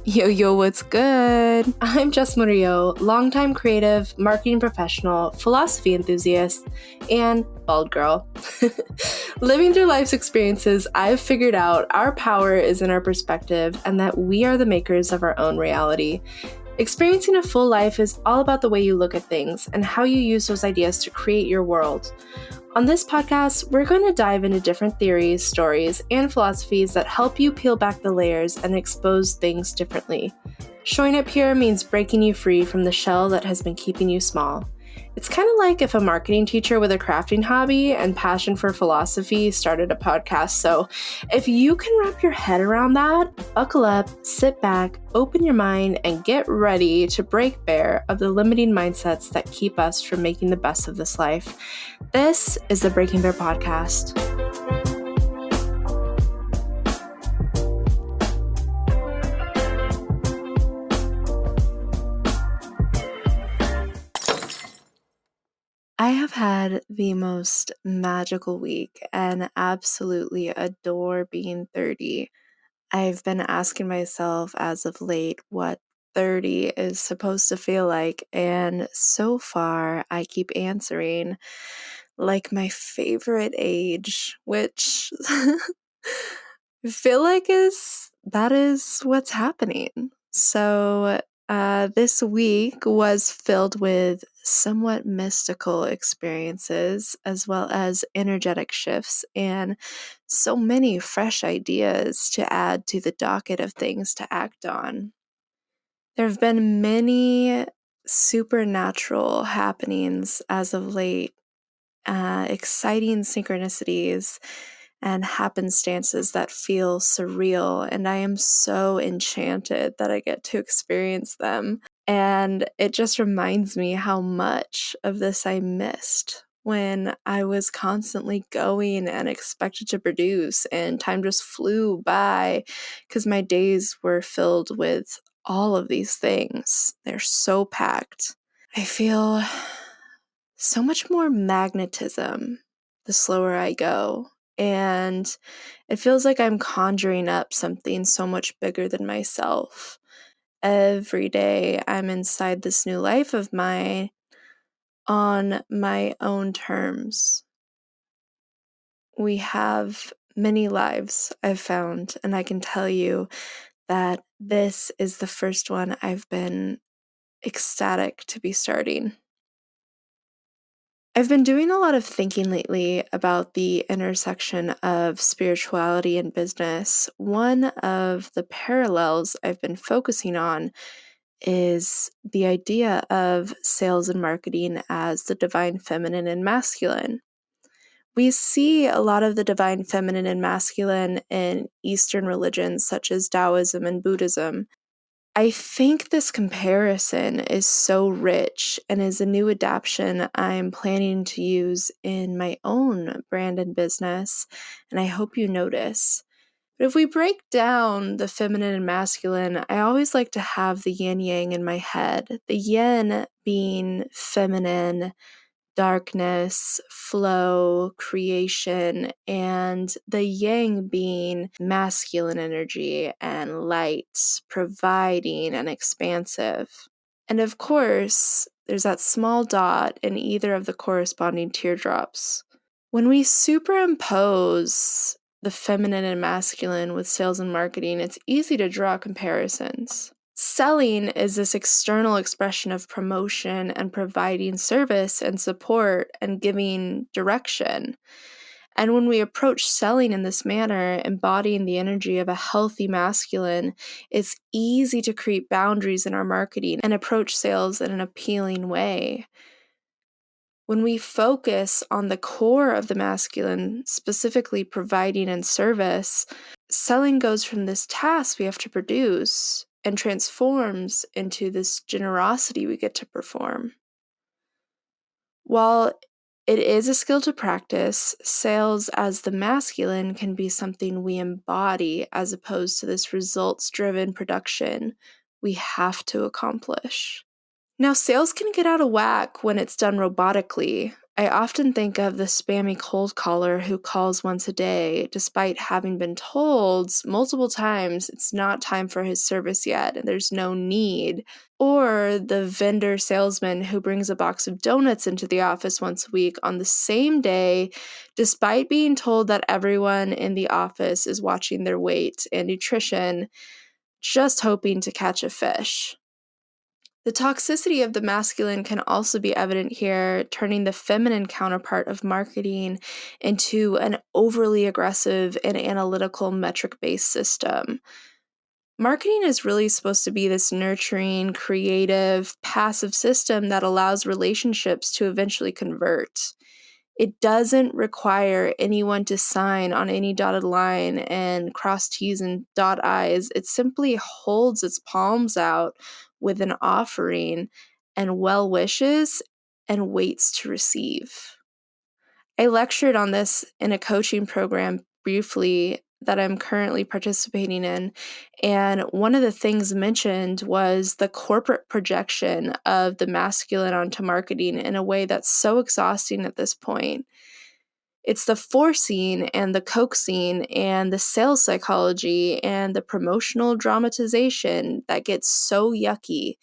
Yo, what's good? I'm Jess Murillo, longtime creative, marketing professional, philosophy enthusiast, and bald girl. Living through life's experiences, I've figured out our power is in our perspective and that we are the makers of our own reality. Experiencing a full life is all about the way you look at things and how you use those ideas to create your world. On this podcast, we're going to dive into different theories, stories, and philosophies that help you peel back the layers and expose things differently. Showing up here means breaking you free from the shell that has been keeping you small. It's kind of like if a marketing teacher with a crafting hobby and passion for philosophy started a podcast. So if you can wrap your head around that, buckle up, sit back, open your mind, and get ready to break bare of the limiting mindsets that keep us from making the best of this life. This is the Breaking Bare Podcast. I have had the most magical week and absolutely adore being 30. I've been asking myself as of late what 30 is supposed to feel like, and so far I keep answering like my favorite age, which I feel like that is what's happening. So this week was filled with somewhat mystical experiences as well as energetic shifts and so many fresh ideas to add to the docket of things to act on. There have been many supernatural happenings as of late, exciting synchronicities and happenstances that feel surreal, and I am so enchanted that I get to experience them. And it just reminds me how much of this I missed when I was constantly going and expected to produce, and time just flew by because my days were filled with all of these things. They're so packed. I feel so much more magnetism the slower I go. And it feels like I'm conjuring up something so much bigger than myself. Every day I'm inside this new life of mine on my own terms. We have many lives, I've found, and I can tell you that this is the first one I've been ecstatic to be starting. I've been doing a lot of thinking lately about the intersection of spirituality and business. One of the parallels I've been focusing on is the idea of sales and marketing as the divine feminine and masculine. We see a lot of the divine feminine and masculine in Eastern religions such as Taoism and Buddhism. I think this comparison is so rich and is a new adaptation I'm planning to use in my own brand and business, and I hope you notice. But if we break down the feminine and masculine, I always like to have the yin yang in my head. The yin being feminine, darkness, flow, creation, and the yang being masculine energy and light, providing and expansive. And of course, there's that small dot in either of the corresponding teardrops. When we superimpose the feminine and masculine with sales and marketing, it's easy to draw comparisons. Selling is this external expression of promotion and providing service and support and giving direction. And when we approach selling in this manner, embodying the energy of a healthy masculine, it's easy to create boundaries in our marketing and approach sales in an appealing way. When we focus on the core of the masculine, specifically providing and service, selling goes from this task we have to produce and transforms into this generosity we get to perform. While it is a skill to practice, sales as the masculine can be something we embody as opposed to this results-driven production we have to accomplish. Now, sales can get out of whack when it's done robotically. I often think of the spammy cold caller who calls once a day, despite having been told multiple times it's not time for his service yet and there's no need. Or the vendor salesman who brings a box of donuts into the office once a week on the same day, despite being told that everyone in the office is watching their weight and nutrition, just hoping to catch a fish. The toxicity of the masculine can also be evident here, turning the feminine counterpart of marketing into an overly aggressive and analytical metric-based system. Marketing is really supposed to be this nurturing, creative, passive system that allows relationships to eventually convert. It doesn't require anyone to sign on any dotted line and cross T's and dot I's. It simply holds its palms out with an offering and well wishes and waits to receive. I lectured on this in a coaching program briefly that I'm currently participating in, and one of the things mentioned was the corporate projection of the masculine onto marketing in a way that's so exhausting at this point. It's the forcing and the coaxing and the sales psychology and the promotional dramatization that gets so yucky.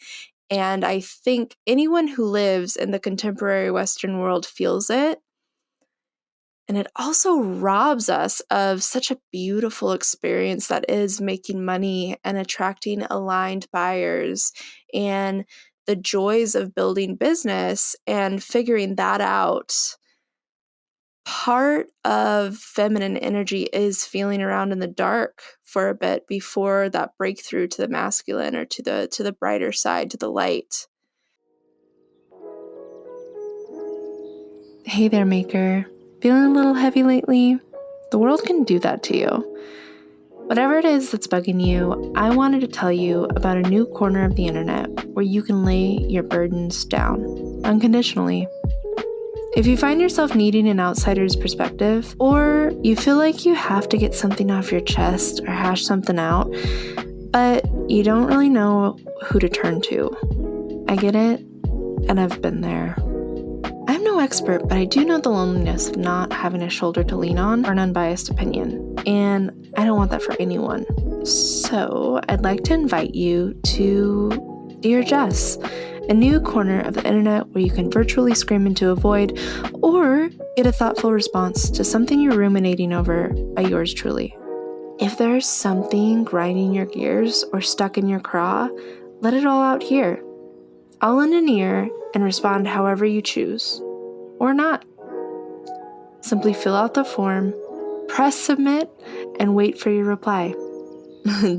And I think anyone who lives in the contemporary Western world feels it. And it also robs us of such a beautiful experience that is making money and attracting aligned buyers and the joys of building business and figuring that out. Part of feminine energy is feeling around in the dark for a bit before that breakthrough to the masculine or to the brighter side, to the light. Hey there, maker. Feeling a little heavy lately? The world can do that to you. Whatever it is that's bugging you, I wanted to tell you about a new corner of the internet where you can lay your burdens down, unconditionally. If you find yourself needing an outsider's perspective, or you feel like you have to get something off your chest or hash something out, but you don't really know who to turn to, I get it, and I've been there. I'm no expert, but I do know the loneliness of not having a shoulder to lean on or an unbiased opinion, and I don't want that for anyone. So I'd like to invite you to Dear Jess, a new corner of the internet where you can virtually scream into a void or get a thoughtful response to something you're ruminating over by yours truly. If there's something grinding your gears or stuck in your craw, let it all out here. I'll lend an ear and respond however you choose, or not. Simply fill out the form, press submit, and wait for your reply.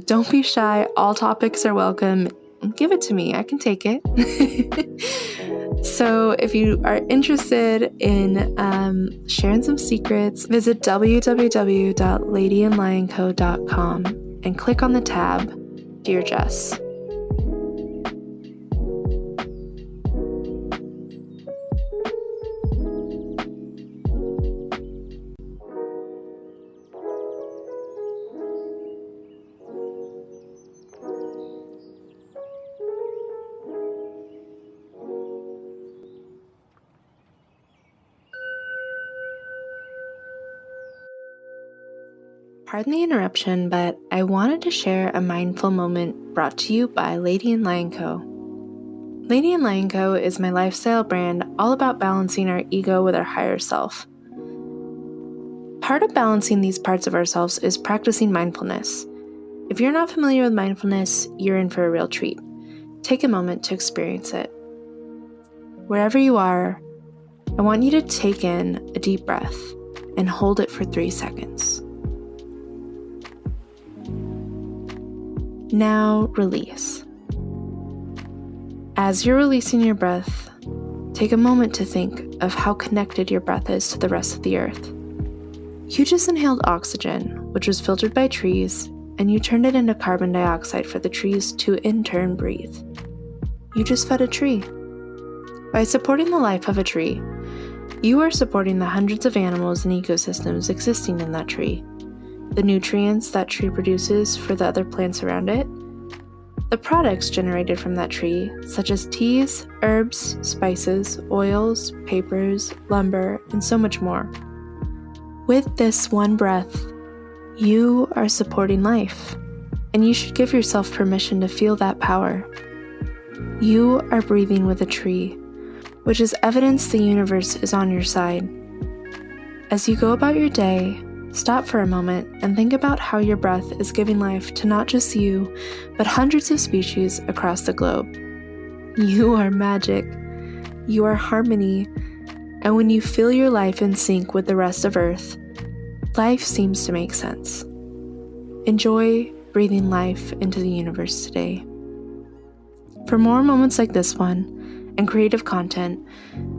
Don't be shy, all topics are welcome. Give it to me, I can take it. So if you are interested in sharing some secrets, visit www.ladyandlionco.com and click on the tab, Dear Jess. Pardon the interruption, but I wanted to share a mindful moment brought to you by Lady and Lion Co. Lady and Lion Co. is my lifestyle brand all about balancing our ego with our higher self. Part of balancing these parts of ourselves is practicing mindfulness. If you're not familiar with mindfulness, you're in for a real treat. Take a moment to experience it. Wherever you are, I want you to take in a deep breath and hold it for 3 seconds. Now release. As you're releasing your breath, take a moment to think of how connected your breath is to the rest of the earth. You just inhaled oxygen, which was filtered by trees, and you turned it into carbon dioxide for the trees to in turn breathe. You just fed a tree. By supporting the life of a tree, you are supporting the hundreds of animals and ecosystems existing in that tree, the nutrients that tree produces for the other plants around it, the products generated from that tree, such as teas, herbs, spices, oils, papers, lumber, and so much more. With this one breath, you are supporting life, and you should give yourself permission to feel that power. You are breathing with a tree, which is evidence the universe is on your side. As you go about your day, stop for a moment and think about how your breath is giving life to not just you, but hundreds of species across the globe. You are magic. You are harmony. And when you feel your life in sync with the rest of Earth, life seems to make sense. Enjoy breathing life into the universe today. For more moments like this one and creative content,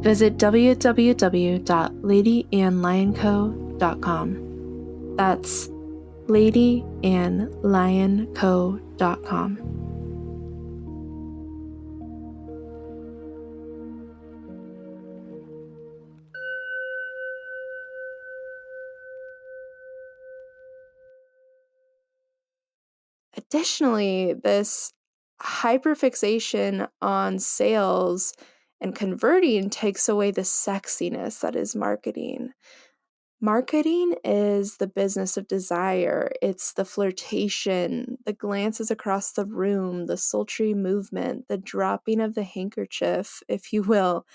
visit www.ladyandlionco.com. That's ladyandlionco.com. Additionally, this hyperfixation on sales and converting takes away the sexiness that is marketing. Marketing is the business of desire. It's the flirtation, the glances across the room, the sultry movement, the dropping of the handkerchief, if you will.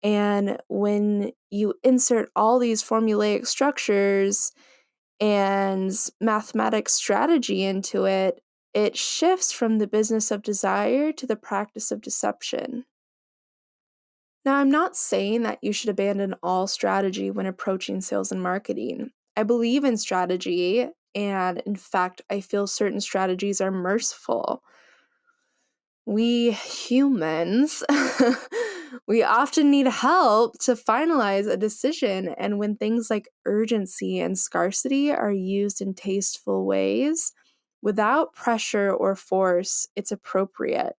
And when you insert all these formulaic structures and mathematic strategy into it, it shifts from the business of desire to the practice of deception. Now, I'm not saying that you should abandon all strategy when approaching sales and marketing. I believe in strategy, and in fact, I feel certain strategies are merciful. We humans, we often need help to finalize a decision, and when things like urgency and scarcity are used in tasteful ways, without pressure or force, it's appropriate.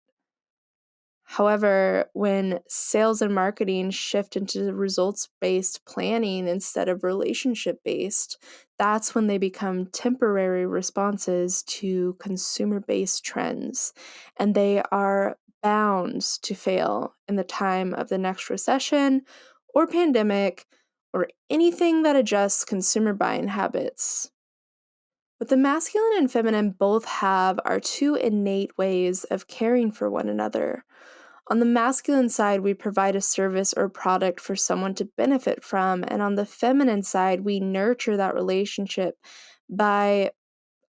However, when sales and marketing shift into results-based planning instead of relationship-based, that's when they become temporary responses to consumer-based trends, and they are bound to fail in the time of the next recession or pandemic or anything that adjusts consumer buying habits. What the masculine and feminine both have are two innate ways of caring for one another. On the masculine side, we provide a service or product for someone to benefit from, and on the feminine side, we nurture that relationship by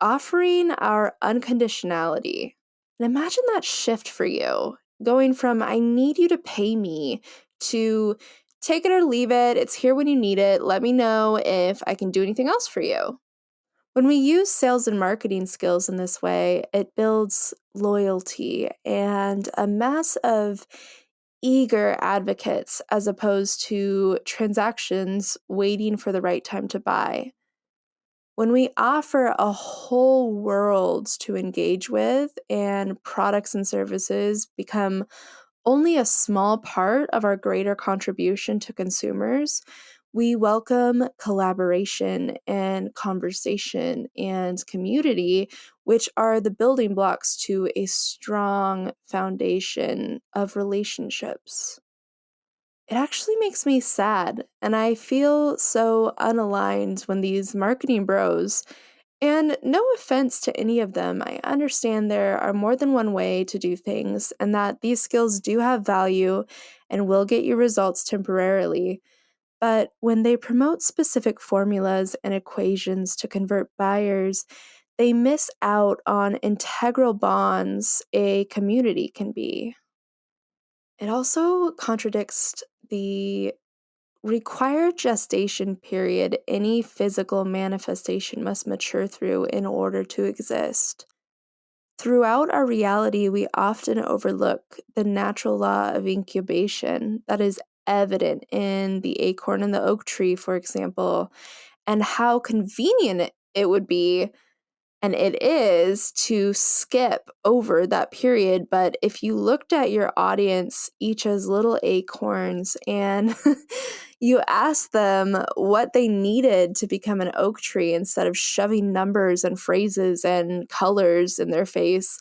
offering our unconditionality. And imagine that shift for you, going from I need you to pay me to take it or leave it, it's here when you need it, let me know if I can do anything else for you. When we use sales and marketing skills in this way, it builds loyalty and a mass of eager advocates as opposed to transactions waiting for the right time to buy. When we offer a whole world to engage with and products and services become only a small part of our greater contribution to consumers, we welcome collaboration and conversation and community, which are the building blocks to a strong foundation of relationships. It actually makes me sad, and I feel so unaligned when these marketing bros, and no offense to any of them, I understand there are more than one way to do things, and that these skills do have value and will get you results temporarily. But when they promote specific formulas and equations to convert buyers, they miss out on integral bonds a community can be. It also contradicts the required gestation period any physical manifestation must mature through in order to exist. Throughout our reality, we often overlook the natural law of incubation that is evident in the acorn and the oak tree, for example, and how convenient it would be, and it is, to skip over that period. But if you looked at your audience each as little acorns and you asked them what they needed to become an oak tree instead of shoving numbers and phrases and colors in their face,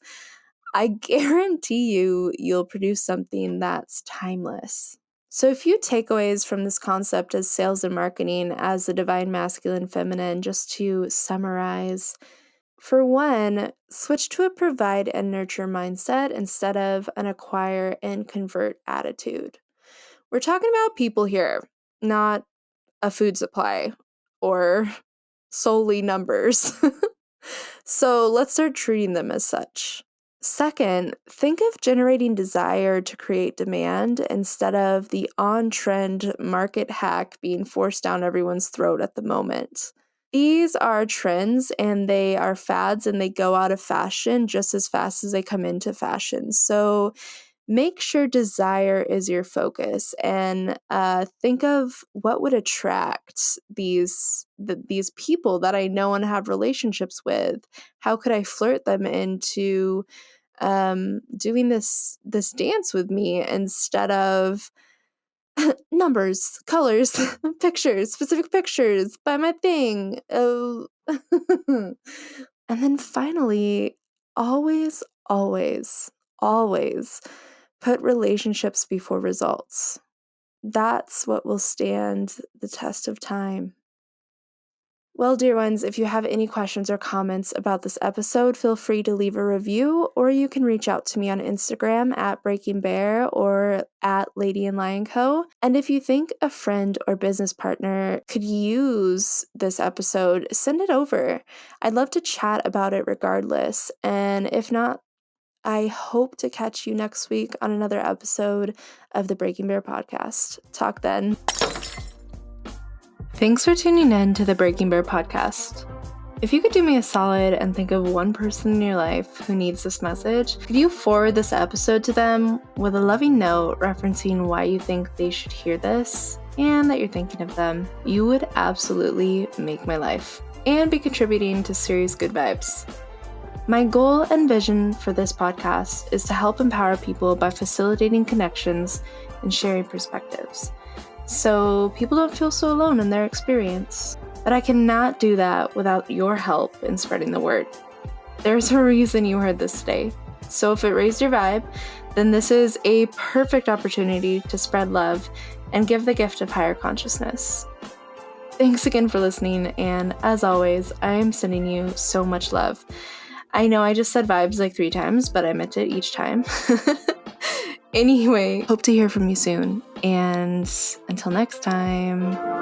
I guarantee you'll produce something that's timeless. So a few takeaways from this concept as sales and marketing as the divine masculine feminine, just to summarize. For one, switch to a provide and nurture mindset instead of an acquire and convert attitude. We're talking about people here, not a food supply or solely numbers. So let's start treating them as such. Second, think of generating desire to create demand instead of the on trend market hack being forced down everyone's throat at the moment. These are trends and they are fads and they go out of fashion just as fast as they come into fashion. So make sure desire is your focus and think of what would attract these people that I know and have relationships with. How could I flirt them into doing this dance with me instead of numbers, colors, pictures, specific pictures, buy my thing. Oh. And then finally, always, always, always put relationships before results. That's what will stand the test of time. Well, dear ones, if you have any questions or comments about this episode, feel free to leave a review, or you can reach out to me on Instagram at Breaking Bear or at Lady and Lion Co. And if you think a friend or business partner could use this episode, send it over. I'd love to chat about it regardless. And if not, I hope to catch you next week on another episode of the Breaking Bear podcast. Talk then. Thanks for tuning in to the Breaking Bear podcast. If you could do me a solid and think of one person in your life who needs this message, could you forward this episode to them with a loving note referencing why you think they should hear this and that you're thinking of them? You would absolutely make my life and be contributing to serious good vibes. My goal and vision for this podcast is to help empower people by facilitating connections and sharing perspectives, so people don't feel so alone in their experience. But I cannot do that without your help in spreading the word. There's a reason you heard this today. So if it raised your vibe, then this is a perfect opportunity to spread love and give the gift of higher consciousness. Thanks again for listening, and as always, I am sending you so much love. I know I just said vibes like 3 times, but I meant it each time. Anyway, hope to hear from you soon, and until next time.